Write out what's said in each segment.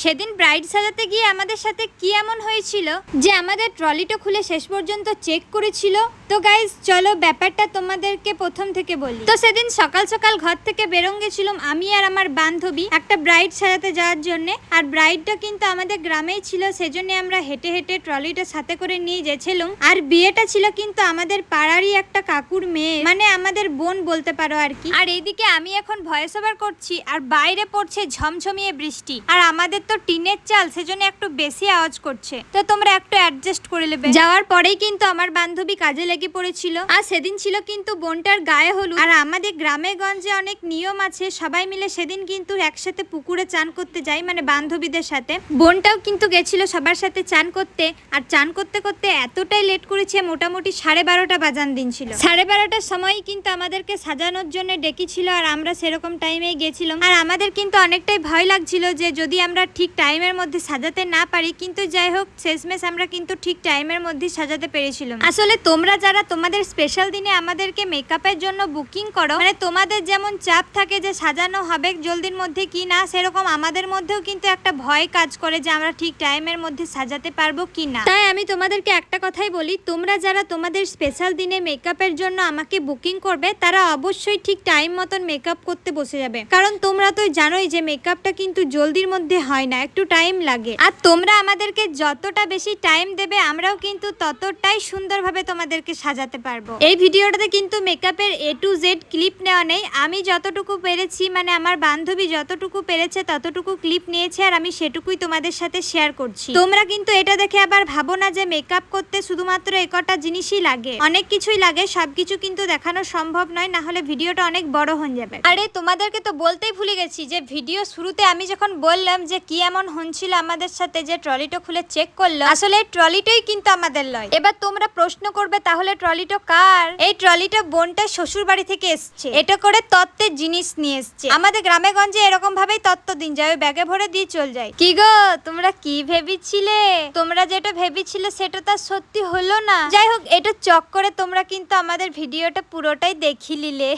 সেদিন ব্রাইড সাজাতে গিয়ে আমাদের সাথে কি এমন হয়েছিল যে আমাদের ট্রলিটা খুলে শেষ পর্যন্ত চেক করেছিল। তো গাইজ চলো ব্যাপারটা তোমাদেরকে প্রথম থেকে বলি। তো সেদিন সকাল সকাল ঘর থেকে বেরোন গেছিলাম আমি আর আমার বান্ধবী একটা ব্রাইড সাজাতে যাওয়ার জন্য। আর ব্রাইডটা কিন্তু আমাদের গ্রামেই ছিল, সেজন্য আমরা হেঁটে হেঁটে ট্রলিটা সাথে করে নিয়ে গেছিলাম। আর বিয়েটা ছিল কিন্তু আমাদের পাড়ারই একটা কাকুর মেয়ে, মানে আমাদের বোন বলতে পারো আর কি। আর এইদিকে আমি এখন ভয়েস ওভার করছি আর বাইরে পড়ছে ঝমঝমিয়ে বৃষ্টি, আর আমাদের তো টিনের চাল, সেজন্য একটু বেশি আওয়াজ করছে, তো তোমরা একটু অ্যাডজাস্ট করে নেবে। যাওয়ার পরেই কিন্তু আমার বান্ধবী কাজে লেগে পড়েছিল। আর সেদিন ছিল কিন্তু বোনটার গায়ে হলুদ। আর আমাদের গ্রামে গঞ্জে অনেক নিয়ম আছে, সবাই মিলে সেদিন কিন্তু একসাথে পুকুরে চান করতে যাই, মানে বান্ধবীদের সাথে। বোনটাও কিন্তু গেছিল সবার সাথে চান করতে। আর চান করতে করতে এতটাই লেট করেছে, মোটামুটি 12:30 বাজান দিন ছিল। 12:30টার সময়ই কিন্তু আমাদেরকে সাজানোর জন্য ডেকেছিল, আর আমরা সেরকম টাইমেই গেছিলাম। আর আমাদের কিন্তু অনেকটাই ভয় লাগছিল যে যদি আমরা ঠিক টাইমের মধ্যে সাজাতে না পারি, কিন্তু যাই হোক শেষমেশ আমরা কিন্তু ঠিক টাইমের মধ্যে সাজাতে পেরেছিলাম। আসলে তোমরা যারা তোমাদের স্পেশাল দিনে আমাদেরকে মেকআপের জন্য বুকিং করো, মানে তোমাদের যেমন চাপ থাকে যে সাজানো হবে জলদির মধ্যে কি না, সেরকম আমাদের মধ্যেও কিন্তু একটা ভয় কাজ করে যে আমরা ঠিক টাইমের মধ্যে সাজাতে পারবো কি না। তাই আমি তোমাদেরকে একটা কথাই বলি, তোমরা যারা তোমাদের স্পেশাল দিনে মেকআপের জন্য আমাকে বুকিং করবে, তারা অবশ্যই ঠিক টাইম মতন মেকআপ করতে বসে যাবে, কারণ তোমরা তো জানোই যে মেকআপটা কিন্তু জলদির মধ্যে হয় না, একটু টাইম লাগে। আর তোমরা আমাদেরকে যতটা বেশি টাইম দেবে, আমরাও কিন্তু ততটাই সুন্দরভাবে তোমাদেরকে সাজাতে পারবো। এই ভিডিওটাতে কিন্তু মেকআপের A to Z ক্লিপ নেওয়া নেই, আমি যতটুকু পেরেছি, মানে আমার বান্ধবী যতটুকু পেরেছে ততটুকু ক্লিপ নিয়েছে, আর আমি সেটুকুই তোমাদের সাথে শেয়ার করছি। তোমরা কিন্তু এটা দেখে আবার ভাবো না যে মেকআপ করতে শুধুমাত্র একটা জিনিসই লাগে, অনেক কিছুই লাগে, সবকিছু কিন্তু দেখানো সম্ভব নয়, না হলে ভিডিওটা অনেক বড় হয়ে যাবে। আরে তোমাদেরকে তো বলতেই ভুলে গেছি যে ভিডিও শুরুতে আমি যখন বললাম যে কি এমন হচ্ছিল আমাদের সাথে যে ট্রলিটা খুলে চেক করলো, আসলে ট্রলিটাই কিন্তু আমাদের লয়। এবার তোমরা প্রশ্ন করবে তাহলে ট্রলিটা কার? এই ট্রলিটা বোনটার শ্বশুর বাড়ি থেকে এসছে, এটা করে তত্ত্বের জিনিস নিয়ে এসছে। আমাদের গ্রামে গঞ্জে এরকম ভাবেই তত্ত্ব দিন যায়, ব্যাগে ভরে দিয়ে চল যায়। কি গো তোমরা কি ভেবেছিলে? তোমরা যেটা ভেবেছিলে সেটা তো সত্যি হলো না। যাই হোক, এটা চক করে তোমরা কিন্তু আমাদের ভিডিওটা পুরোটাই দেখি নিলে।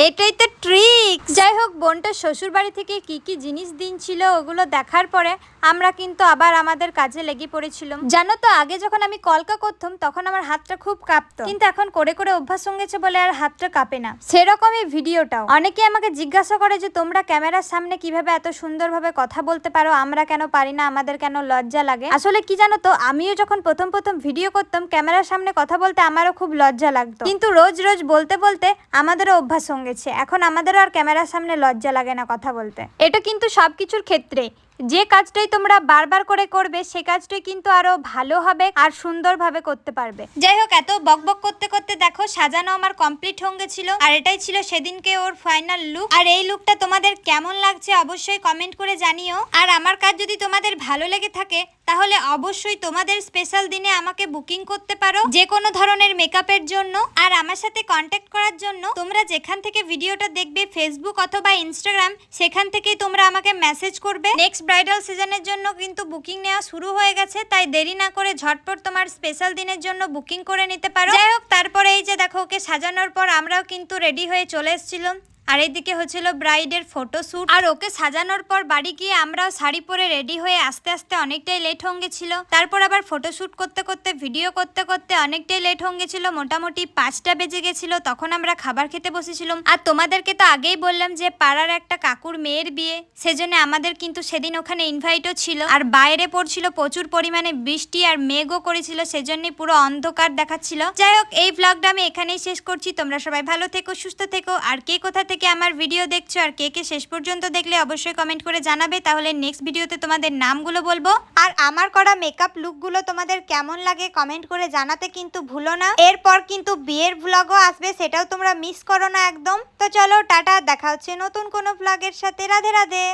এটাই তো ট্রিক। যাই হোক, বোনটা শ্বশুর বাড়ি থেকে কি কি জিনিস দিনছিল ওগুলো দেখার পরে আমরা কিন্তু আবার আমাদের কাজে লেগে পড়েছিলাম। জানো তো, আগে যখন আমি কলকা করতাম তখন আমার হাতটা খুব কাঁপতো, কিন্তু এখন করে করে অভ্যাস হয়ে গেছে বলে আর হাতটা কাঁপে না। সেরকমই ভিডিওটাও অনেকে আমাকে জিজ্ঞাসা করে যে তোমরা ক্যামেরার সামনে কিভাবে এত সুন্দরভাবে কথা বলতে পারো, আমরা কেন পারি না, আমাদের কেন লজ্জা লাগে। আসলে কি জানো তো, আমিও যখন প্রথম প্রথম ভিডিও করতাম ক্যামেরার সামনে কথা বলতে আমারও খুব লজ্জা লাগতো, কিন্তু রোজ রোজ বলতে বলতে আমাদেরও অভ্যাস হয়ে গেছে, এখন আমাদেরও আর ক্যামেরার সামনে লজ্জা লাগে না কথা বলতে। এটা কিন্তু সবকিছুর ক্ষেত্রে, যে কাজটাই তোমরা বারবার করে করবে সে কাজটাই কিন্তু আরো ভালো হবে আর সুন্দরভাবে করতে পারবে। যাই হোক, এত বকবক করতে করতে দেখো সাজানো আমার কমপ্লিট হয়ে গেছিল, আর এটাই ছিল সেদিনকে ওর ফাইনাল লুক। আর এই লুকটা তোমাদের কেমন লাগছে অবশ্যই কমেন্ট করে জানিও। আর আমার কাজ যদি তোমাদের ভালো লেগে থাকে তাহলে অবশ্যই তোমাদের স্পেশাল দিনে আমাকে বুকিং করতে পারো যে কোনো ধরনের মেকআপের জন্য। আর আমার সাথে কন্ট্যাক্ট করার জন্য তোমরা যেখান থেকে ভিডিওটা দেখবে, ফেসবুক অথবা ইনস্টাগ্রাম, সেখান থেকেই তোমরা আমাকে মেসেজ করবে। নেক্সট ব্রাইডাল সিজনের জন্য কিন্তু বুকিং নেওয়া শুরু হয়ে গেছে, তাই দেরি না করে ঝটপট তোমার স্পেশাল দিনের জন্য বুকিং করে নিতে পারো। যাই হোক, তারপরে এই যে দেখো ওকে সাজানোর পর আমরাও কিন্তু রেডি হয়ে চলে এসেছিলাম। আর এইদিকে হচ্ছিল ব্রাইডের ফটোশ্যুট। আর ওকে সাজানোর পর বাড়ি গিয়ে আমরাও শাড়ি পরে রেডি হয়ে আস্তে আস্তে অনেকটাই লেট হয়ে গেছিল। তারপর আবার ফটোশ্যুট করতে করতে ভিডিও করতে করতে অনেকটাই লেট হয়ে গেছিল, মোটামুটি 5টা বেজে গেছিল। তখন আমরা খাবার খেতে বসেছিলাম। আর তোমাদেরকে তো আগেই বললাম যে পাড়ার একটা কাকুর মেয়ের বিয়ে, সেজন্য আমাদের কিন্তু সেদিন ওখানে ইনভাইটও ছিল। আর বাইরে পড়ছিল প্রচুর পরিমাণে বৃষ্টি আর মেঘও করেছিল, সেজন্যই পুরো অন্ধকার দেখাচ্ছিল। যাই হোক, এই ব্লগটা আমি এখানেই শেষ করছি। তোমরা সবাই ভালো থেকো, সুস্থ থেকো। আর কে কোথা থেকে আমার ভিডিও দেখছো আর কে কে শেষ পর্যন্ত দেখলে অবশ্যই কমেন্ট করে জানাবে, তাহলে নেক্সট ভিডিওতে তোমাদের নামগুলো বলবো। আর আমার করা মেকআপ লুকগুলো তোমাদের কেমন লাগে কমেন্ট করে জানাতে কিন্তু ভুলো না। এরপর কিন্তু বিয়ের ভ্লগও আসবে, সেটাও তোমরা মিস করো না একদম। তো চলো টাটা, দেখা হচ্ছে নতুন কোনো ভ্লগের সাথে। রাধে রাধে।